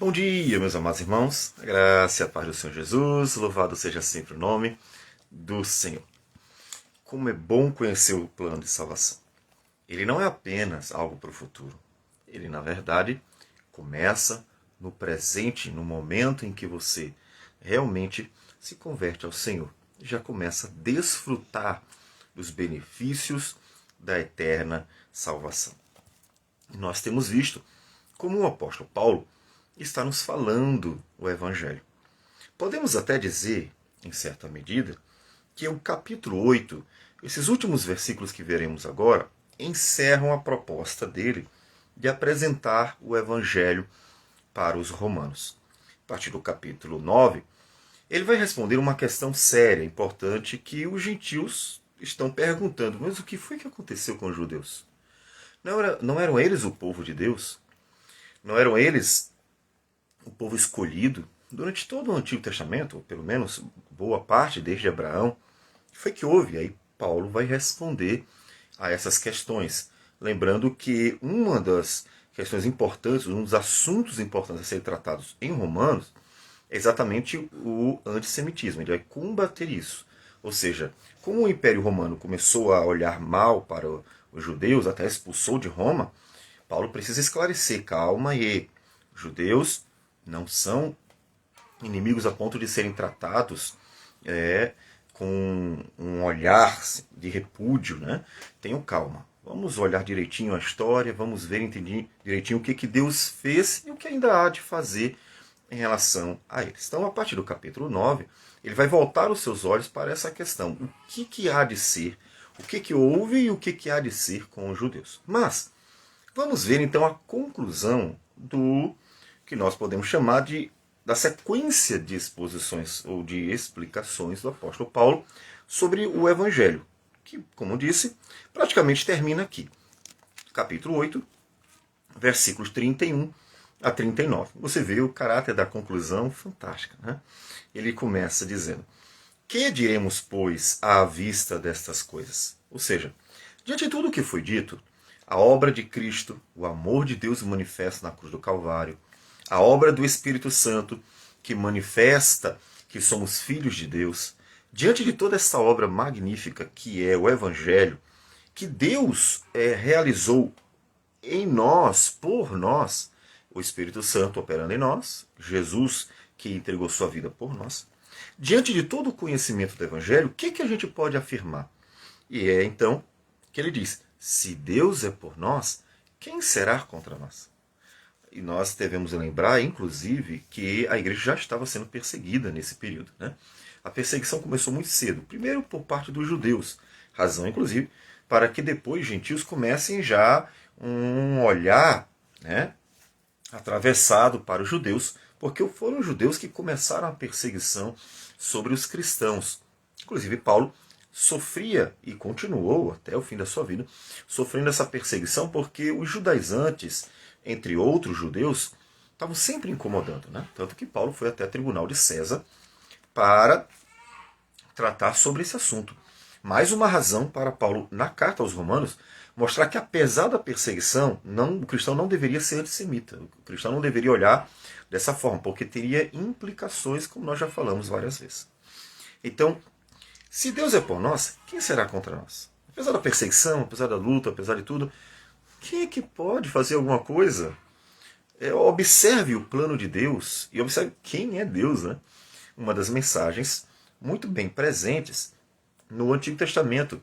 Bom dia, meus amados irmãos. A graça e a paz do Senhor Jesus. Louvado seja sempre o nome do Senhor. Como é bom conhecer o plano de salvação. Ele não é apenas algo para o futuro. Ele, na verdade, começa no presente, no momento em que você realmente se converte ao Senhor. Já começa a desfrutar dos benefícios da eterna salvação. E nós temos visto como o apóstolo Paulo está nos falando o Evangelho. Podemos até dizer, em certa medida, que o capítulo 8, esses últimos versículos que veremos agora, encerram a proposta dele de apresentar o Evangelho para os romanos. A partir do capítulo 9, ele vai responder uma questão séria, importante, que os gentios estão perguntando. Mas o que foi que aconteceu com os judeus? Não eram eles o povo de Deus? Não eram eles o povo escolhido durante todo o Antigo Testamento, ou pelo menos boa parte desde Abraão? O que foi que houve? Aí Paulo vai responder a essas questões, lembrando que uma das questões importantes, um dos assuntos importantes a serem tratados em Romanos é exatamente o antissemitismo. Ele vai combater isso. Ou seja, como o Império Romano começou a olhar mal para os judeus, até expulsou de Roma, Paulo precisa esclarecer, calma aí, os judeus não são inimigos a ponto de serem tratados com um olhar de repúdio, né? Tenham calma. Vamos olhar direitinho a história, vamos ver direitinho o que Deus fez e o que ainda há de fazer em relação a eles. Então, a partir do capítulo 9, ele vai voltar os seus olhos para essa questão. O que há de ser, o que houve e o que há de ser com os judeus. Mas, vamos ver então a conclusão do que nós podemos chamar da sequência de exposições ou de explicações do apóstolo Paulo sobre o Evangelho, que, como disse, praticamente termina aqui. Capítulo 8, versículos 31 a 39. Você vê o caráter da conclusão fantástica, né? Ele começa dizendo: que diremos, pois, à vista destas coisas? Ou seja, diante de tudo o que foi dito, a obra de Cristo, o amor de Deus manifesto na cruz do Calvário, a obra do Espírito Santo, que manifesta que somos filhos de Deus, diante de toda essa obra magnífica que é o Evangelho, que Deus realizou em nós, por nós, o Espírito Santo operando em nós, Jesus que entregou sua vida por nós, diante de todo o conhecimento do Evangelho, o que a gente pode afirmar? E é então que ele diz: se Deus é por nós, quem será contra nós? E nós devemos lembrar, inclusive, que a igreja já estava sendo perseguida nesse período, né? A perseguição começou muito cedo, primeiro por parte dos judeus, razão, inclusive, para que depois os gentios comecem já um olhar, né, atravessado para os judeus, porque foram os judeus que começaram a perseguição sobre os cristãos. Inclusive, Paulo sofria e continuou até o fim da sua vida sofrendo essa perseguição porque os judaizantes, entre outros judeus, estavam sempre incomodando, né? Tanto que Paulo foi até o tribunal de César para tratar sobre esse assunto. Mais uma razão para Paulo, na carta aos Romanos, mostrar que apesar da perseguição, o cristão não deveria ser antissemita. O cristão não deveria olhar dessa forma, porque teria implicações, como nós já falamos várias vezes. Então, se Deus é por nós, quem será contra nós? Apesar da perseguição, apesar da luta, apesar de tudo, quem é que pode fazer alguma coisa? Observe o plano de Deus e observe quem é Deus, né? Uma das mensagens muito bem presentes no Antigo Testamento.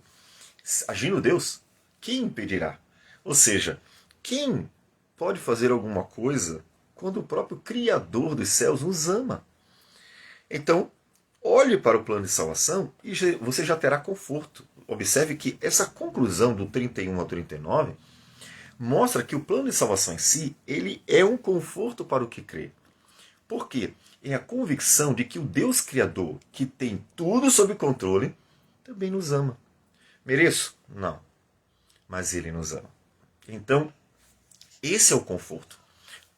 Agindo Deus, quem impedirá? Ou seja, quem pode fazer alguma coisa quando o próprio Criador dos céus nos ama? Então, olhe para o plano de salvação e você já terá conforto. Observe que essa conclusão do 31 ao 39 mostra que o plano de salvação em si, ele é um conforto para o que crê. Por quê? É a convicção de que o Deus Criador, que tem tudo sob controle, também nos ama. Mereço? Não. Mas Ele nos ama. Então, esse é o conforto.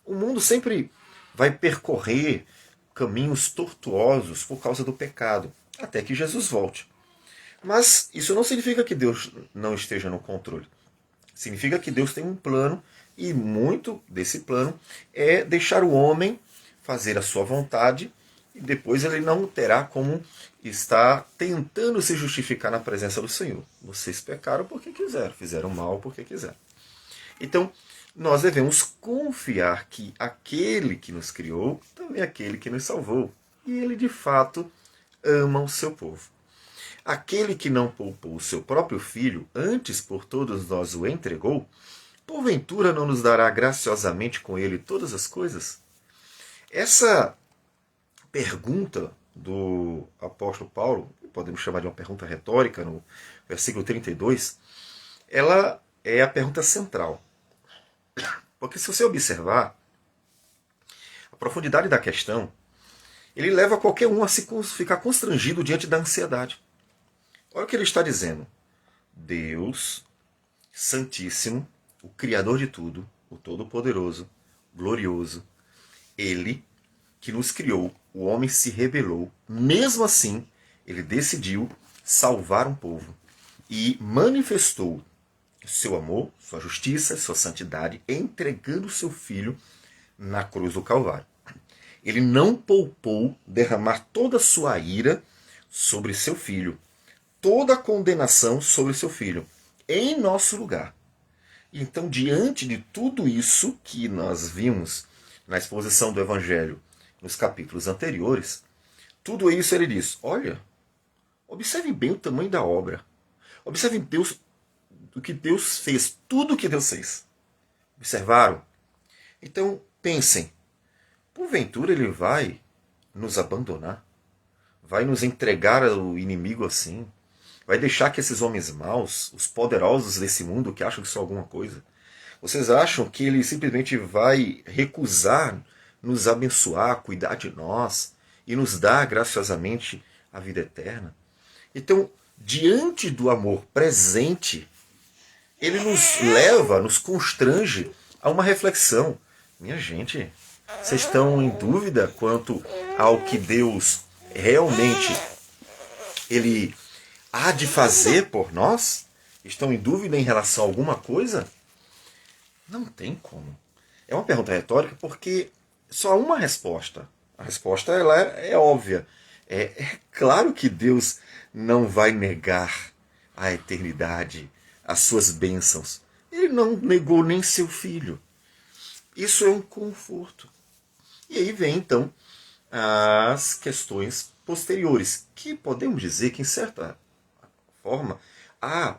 O mundo sempre vai percorrer caminhos tortuosos por causa do pecado, até que Jesus volte. Mas isso não significa que Deus não esteja no controle. Significa que Deus tem um plano, e muito desse plano é deixar o homem fazer a sua vontade, e depois ele não terá como estar tentando se justificar na presença do Senhor. Vocês pecaram porque quiseram, fizeram mal porque quiseram. Então, nós devemos confiar que aquele que nos criou também é aquele que nos salvou. E ele, de fato, ama o seu povo. Aquele que não poupou o seu próprio filho, antes por todos nós o entregou, porventura não nos dará graciosamente com ele todas as coisas? Essa pergunta do apóstolo Paulo, podemos chamar de uma pergunta retórica, no versículo 32, ela é a pergunta central. Porque se você observar a profundidade da questão, ele leva qualquer um a ficar constrangido diante da ansiedade. Olha o que ele está dizendo. Deus, Santíssimo, o Criador de tudo, o Todo-Poderoso, glorioso, Ele que nos criou, o homem se rebelou, mesmo assim, ele decidiu salvar um povo e manifestou seu amor, sua justiça, sua santidade, entregando o seu filho na cruz do Calvário. Ele não poupou derramar toda a sua ira sobre seu filho, toda a condenação sobre seu filho, em nosso lugar. Então, diante de tudo isso que nós vimos na exposição do Evangelho nos capítulos anteriores, tudo isso ele diz, olha, observem bem o tamanho da obra. Observem Deus, o que Deus fez, tudo o que Deus fez. Observaram? Então, pensem, porventura ele vai nos abandonar? Vai nos entregar ao inimigo assim? Vai deixar que esses homens maus, os poderosos desse mundo que acham que são alguma coisa, vocês acham que ele simplesmente vai recusar nos abençoar, cuidar de nós e nos dar graciosamente a vida eterna? Então, diante do amor presente, ele nos leva, nos constrange a uma reflexão. Minha gente, vocês estão em dúvida quanto ao que Deus realmente ele há de fazer por nós? Estão em dúvida em relação a alguma coisa? Não tem como. É uma pergunta retórica porque só há uma resposta. A resposta ela é óbvia. É claro que Deus não vai negar a eternidade, as suas bênçãos. Ele não negou nem seu filho. Isso é um conforto. E aí vem então as questões posteriores, que podemos dizer que em certa forma,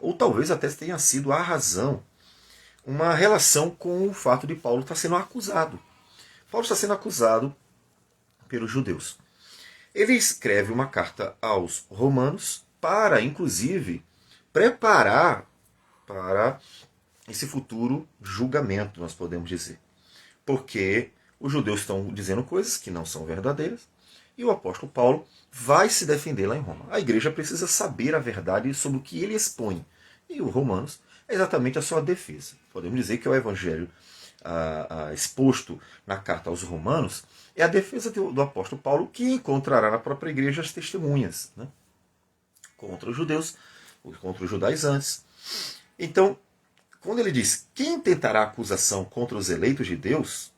ou talvez até tenha sido a razão, uma relação com o fato de Paulo estar sendo acusado. Paulo está sendo acusado pelos judeus. Ele escreve uma carta aos romanos para, inclusive, preparar para esse futuro julgamento, nós podemos dizer. Porque os judeus estão dizendo coisas que não são verdadeiras e o apóstolo Paulo vai se defender lá em Roma. A igreja precisa saber a verdade sobre o que ele expõe. E os romanos é exatamente a sua defesa. Podemos dizer que o evangelho exposto na carta aos romanos é a defesa do apóstolo Paulo, que encontrará na própria igreja as testemunhas, né? Contra os judeus, contra os judaizantes. Então, quando ele diz, quem tentará acusação contra os eleitos de Deus,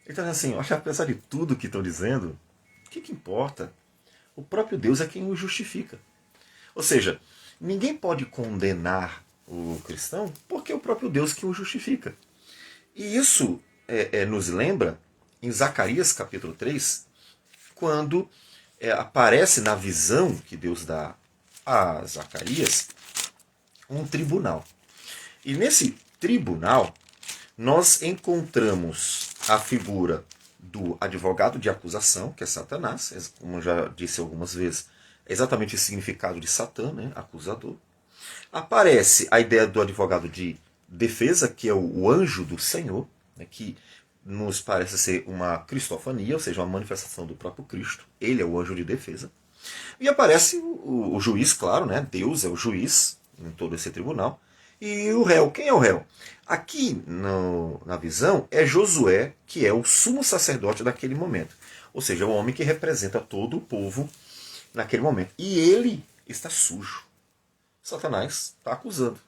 ele está dizendo assim, olha, apesar de tudo que estão dizendo, o que importa? O próprio Deus é quem o justifica. Ou seja, ninguém pode condenar o cristão porque é o próprio Deus que o justifica. E isso nos lembra, em Zacarias capítulo 3, quando aparece na visão que Deus dá a Zacarias um tribunal. E nesse tribunal nós encontramos a figura do advogado de acusação, que é Satanás, como eu já disse algumas vezes, é exatamente o significado de Satã, né? Acusador. Aparece a ideia do advogado de defesa, que é o anjo do Senhor, né? Que nos parece ser uma cristofania, ou seja, uma manifestação do próprio Cristo. Ele é o anjo de defesa. E aparece o juiz, claro, né? Deus é o juiz em todo esse tribunal. E o réu, quem é o réu? Aqui na visão é Josué, que é o sumo sacerdote daquele momento. Ou seja, é o homem que representa todo o povo naquele momento. E ele está sujo. Satanás está acusando.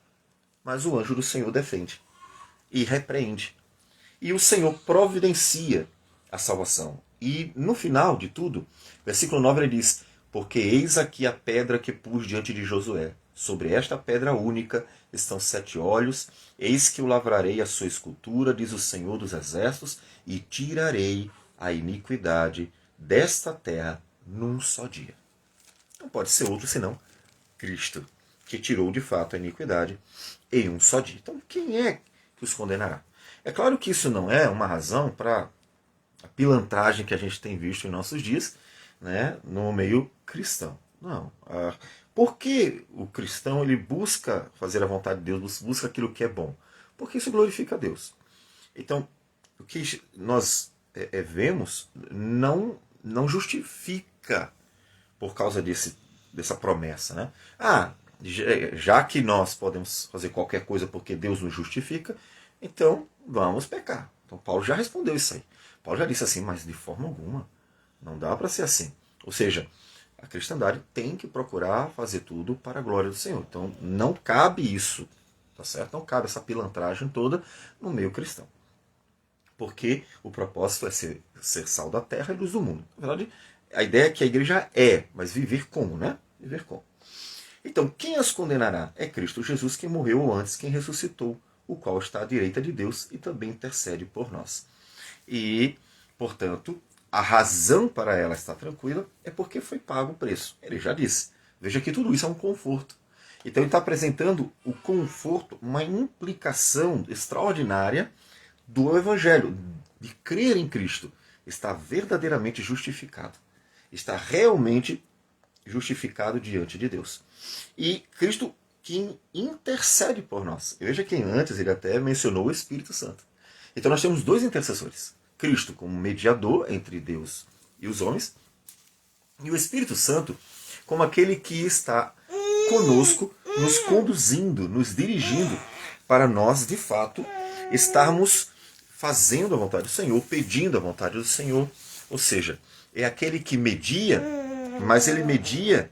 Mas o anjo do Senhor defende e repreende. E o Senhor providencia a salvação. E no final de tudo, versículo 9 ele diz: porque eis aqui a pedra que pus diante de Josué. Sobre esta pedra única estão 7 olhos. Eis que eu lavrarei a sua escultura, diz o Senhor dos Exércitos, e tirarei a iniquidade desta terra num só dia. Não pode ser outro senão Cristo, que tirou de fato a iniquidade em um só dia. Então, quem é que os condenará? É claro que isso não é uma razão para a pilantragem que a gente tem visto em nossos dias, né, no meio cristão. Não. Por que o cristão ele busca fazer a vontade de Deus, busca aquilo que é bom? Porque isso glorifica a Deus. Então, o que nós vemos não justifica por causa dessa promessa. Né? Já que nós podemos fazer qualquer coisa porque Deus nos justifica, então vamos pecar. Então Paulo já respondeu isso aí. Paulo já disse assim, mas de forma alguma. Não dá para ser assim. Ou seja, a cristandade tem que procurar fazer tudo para a glória do Senhor. Então não cabe isso, tá certo? Não cabe essa pilantragem toda no meio cristão. Porque o propósito é ser sal da terra e luz do mundo. Na verdade, a ideia é que a igreja mas viver como, né? Viver como. Então, quem as condenará? É Cristo Jesus, quem morreu ou antes, quem ressuscitou, o qual está à direita de Deus e também intercede por nós. E, portanto, a razão para ela estar tranquila é porque foi pago o preço. Ele já disse. Veja que tudo isso é um conforto. Então ele está apresentando o conforto, uma implicação extraordinária do Evangelho, de crer em Cristo. Está verdadeiramente justificado. Está realmente justificado diante de Deus. E Cristo quem intercede por nós. Veja que antes ele até mencionou o Espírito Santo. Então nós temos 2 intercessores. Cristo como mediador entre Deus e os homens, e o Espírito Santo como aquele que está conosco, nos conduzindo, nos dirigindo, para nós, de fato, estarmos fazendo a vontade do Senhor, pedindo a vontade do Senhor. Ou seja, é aquele que media, mas ele media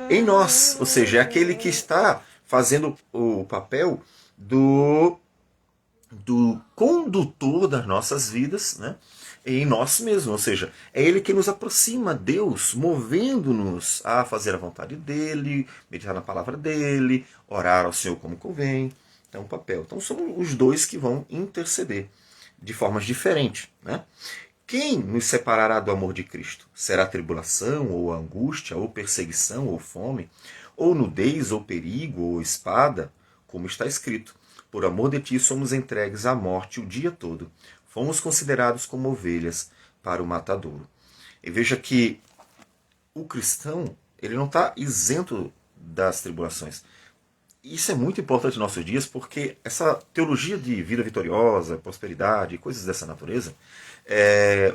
em nós. Ou seja, é aquele que está fazendo o papel do condutor das nossas vidas, né, em nós mesmos. Ou seja, é ele que nos aproxima a Deus, movendo-nos a fazer a vontade dele, meditar na palavra dele, orar ao Senhor como convém. Então, o papel. Então, são os 2 que vão interceder de formas diferentes. Né? Quem nos separará do amor de Cristo? Será tribulação, ou angústia, ou perseguição, ou fome, ou nudez, ou perigo, ou espada? Como está escrito: por amor de ti somos entregues à morte o dia todo. Fomos considerados como ovelhas para o matadouro. E veja que o cristão ele não está isento das tribulações. Isso é muito importante nos nossos dias, porque essa teologia de vida vitoriosa, prosperidade, coisas dessa natureza,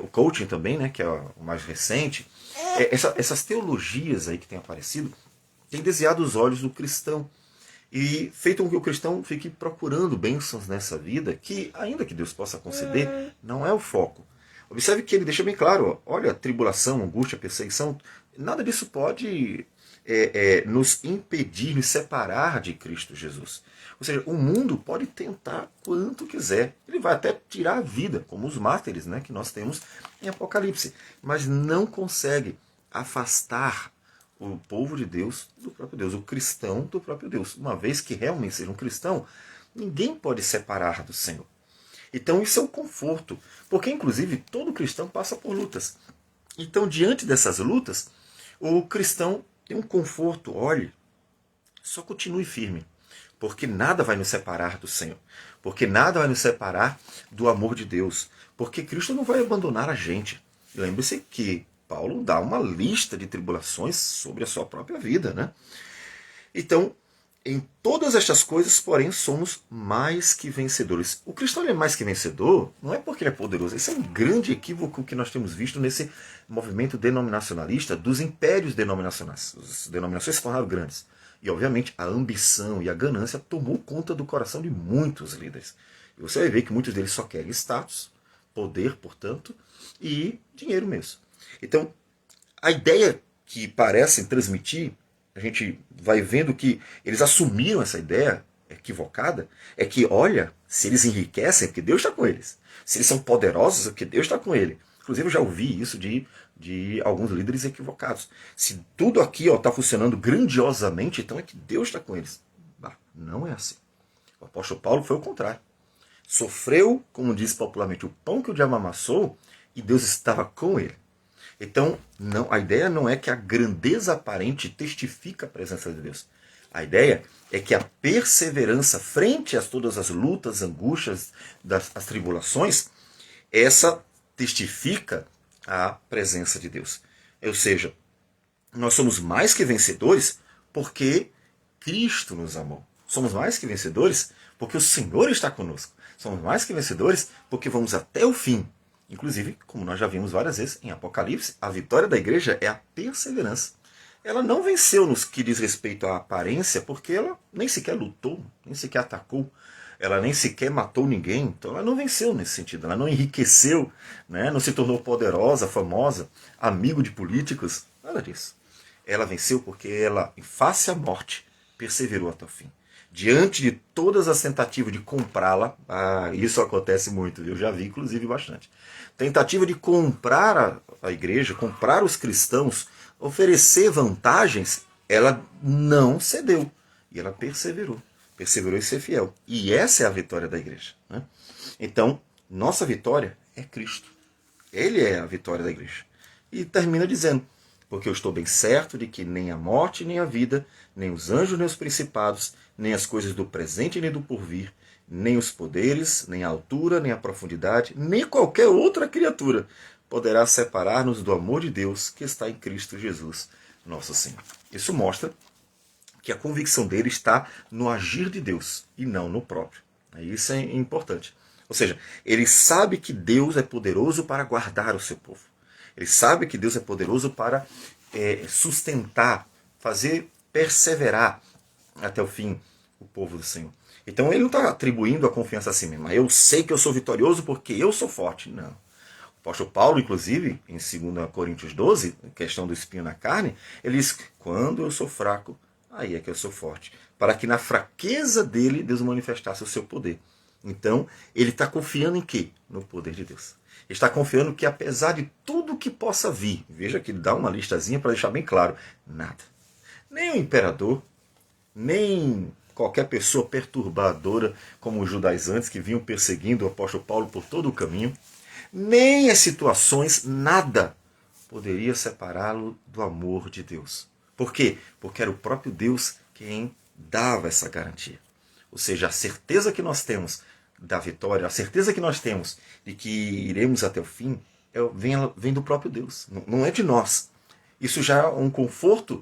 o coaching também, né, que é o mais recente, essas teologias aí que têm aparecido, têm desviado os olhos do cristão e feito com que o cristão fique procurando bênçãos nessa vida, que, ainda que Deus possa conceder, não é o foco. Observe que ele deixa bem claro, olha, tribulação, angústia, perseguição, nada disso pode nos impedir, nos separar de Cristo Jesus. Ou seja, o mundo pode tentar quanto quiser. Ele vai até tirar a vida, como os mártires, né, que nós temos em Apocalipse. Mas não consegue afastar o povo de Deus do próprio Deus, o cristão do próprio Deus. Uma vez que realmente seja um cristão, ninguém pode separar do Senhor. Então isso é um conforto, porque inclusive todo cristão passa por lutas. Então diante dessas lutas, o cristão tem um conforto. Olhe, só continue firme, porque nada vai nos separar do Senhor, porque nada vai nos separar do amor de Deus, porque Cristo não vai abandonar a gente. Lembre-se que Paulo dá uma lista de tribulações sobre a sua própria vida, né? Então, em todas estas coisas, porém, somos mais que vencedores. O cristão é mais que vencedor, não é porque ele é poderoso. Esse é um grande equívoco que nós temos visto nesse movimento denominacionalista dos impérios denominacionais. As denominações se tornaram grandes. E, obviamente, a ambição e a ganância tomou conta do coração de muitos líderes. E você vai ver que muitos deles só querem status, poder, portanto, e dinheiro mesmo. Então, a ideia que parecem transmitir, a gente vai vendo que eles assumiram essa ideia equivocada, é que, olha, se eles enriquecem é porque Deus está com eles. Se eles são poderosos é porque Deus está com ele. Inclusive eu já ouvi isso de alguns líderes equivocados. Se tudo aqui está funcionando grandiosamente, então é que Deus está com eles. Bah, não é assim. O apóstolo Paulo foi o contrário. Sofreu, como diz popularmente, o pão que o diabo amassou, e Deus estava com ele. Então, a ideia não é que a grandeza aparente testifica a presença de Deus. A ideia é que a perseverança frente a todas as lutas, angústias, as tribulações, essa testifica a presença de Deus. Ou seja, nós somos mais que vencedores porque Cristo nos amou. Somos mais que vencedores porque o Senhor está conosco. Somos mais que vencedores porque vamos até o fim. Inclusive, como nós já vimos várias vezes em Apocalipse, a vitória da igreja é a perseverança. Ela não venceu nos que diz respeito à aparência, porque ela nem sequer lutou, nem sequer atacou, ela nem sequer matou ninguém, então ela não venceu nesse sentido, ela não enriqueceu, né? Não se tornou poderosa, famosa, amigo de políticos, nada disso. Ela venceu porque ela, em face à morte, perseverou até o fim. Diante de todas as tentativas de comprá-la, isso acontece muito, eu já vi inclusive bastante. Tentativa de comprar a igreja, comprar os cristãos, oferecer vantagens, ela não cedeu. E ela perseverou. Perseverou em ser fiel. E essa é a vitória da igreja. Né? Então, nossa vitória é Cristo. Ele é a vitória da igreja. E termina dizendo, porque eu estou bem certo de que nem a morte, nem a vida, nem os anjos, nem os principados, nem as coisas do presente, nem do porvir, nem os poderes, nem a altura, nem a profundidade, nem qualquer outra criatura poderá separar-nos do amor de Deus que está em Cristo Jesus, nosso Senhor. Isso mostra que a convicção dele está no agir de Deus e não no próprio. Isso é importante. Ou seja, ele sabe que Deus é poderoso para guardar o seu povo. Ele sabe que Deus é poderoso para sustentar, fazer perseverar até o fim o povo do Senhor. Então ele não está atribuindo a confiança a si mesmo. Eu sei que eu sou vitorioso porque eu sou forte. Não. O apóstolo Paulo, inclusive, em 2 Coríntios 12, questão do espinho na carne, ele diz, quando eu sou fraco, aí é que eu sou forte. Para que na fraqueza dele, Deus manifestasse o seu poder. Então, ele está confiando em quê? No poder de Deus. Ele está confiando que apesar de tudo que possa vir, veja que ele dá uma listazinha para deixar bem claro, nada. Nem o imperador, nem qualquer pessoa perturbadora como os judaizantes que vinham perseguindo o apóstolo Paulo por todo o caminho, nem as situações, nada poderia separá-lo do amor de Deus. Por quê? Porque era o próprio Deus quem dava essa garantia. Ou seja, a certeza que nós temos da vitória, a certeza que nós temos de que iremos até o fim, vem do próprio Deus, não é de nós. Isso já é um conforto,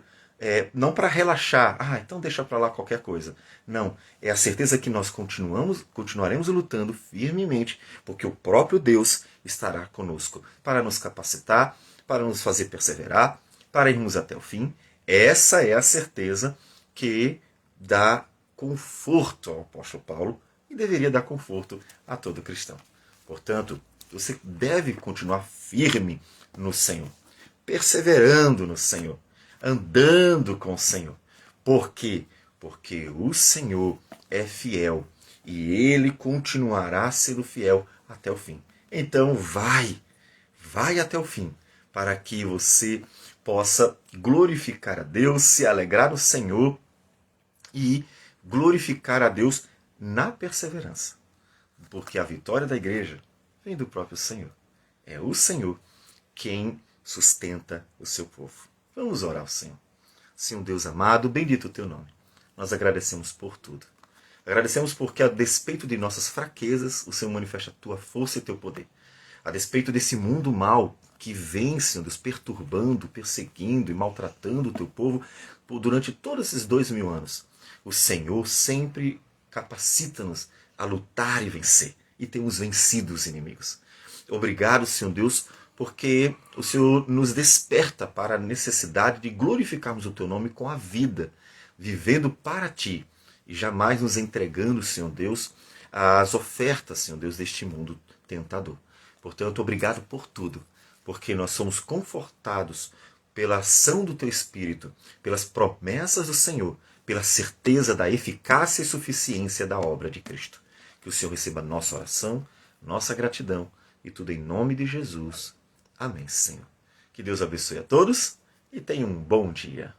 não para relaxar, então deixa para lá qualquer coisa. Não, é a certeza que nós continuaremos lutando firmemente, porque o próprio Deus estará conosco para nos capacitar, para nos fazer perseverar, para irmos até o fim. Essa é a certeza que dá conforto ao apóstolo Paulo e deveria dar conforto a todo cristão. Portanto, você deve continuar firme no Senhor, perseverando no Senhor, andando com o Senhor. Por quê? Porque o Senhor é fiel e Ele continuará sendo fiel até o fim. Então vai até o fim, para que você possa glorificar a Deus, se alegrar no Senhor e glorificar a Deus na perseverança. Porque a vitória da igreja vem do próprio Senhor. É o Senhor quem sustenta o seu povo. Vamos orar ao Senhor. Senhor Deus amado, bendito o teu nome. Nós agradecemos por tudo. Agradecemos porque, a despeito de nossas fraquezas, o Senhor manifesta a tua força e teu poder. A despeito desse mundo mau que vem, Senhor Deus, perturbando, perseguindo e maltratando o teu povo durante todos esses 2000 anos. O Senhor sempre capacita-nos a lutar e vencer. E temos vencido os inimigos. Obrigado, Senhor Deus, porque o Senhor nos desperta para a necessidade de glorificarmos o teu nome com a vida, vivendo para ti e jamais nos entregando, Senhor Deus, às ofertas, Senhor Deus, deste mundo tentador. Portanto, obrigado por tudo, porque nós somos confortados pela ação do teu Espírito, pelas promessas do Senhor, pela certeza da eficácia e suficiência da obra de Cristo. Que o Senhor receba nossa oração, nossa gratidão e tudo em nome de Jesus. Amém, Senhor. Que Deus abençoe a todos e tenha um bom dia.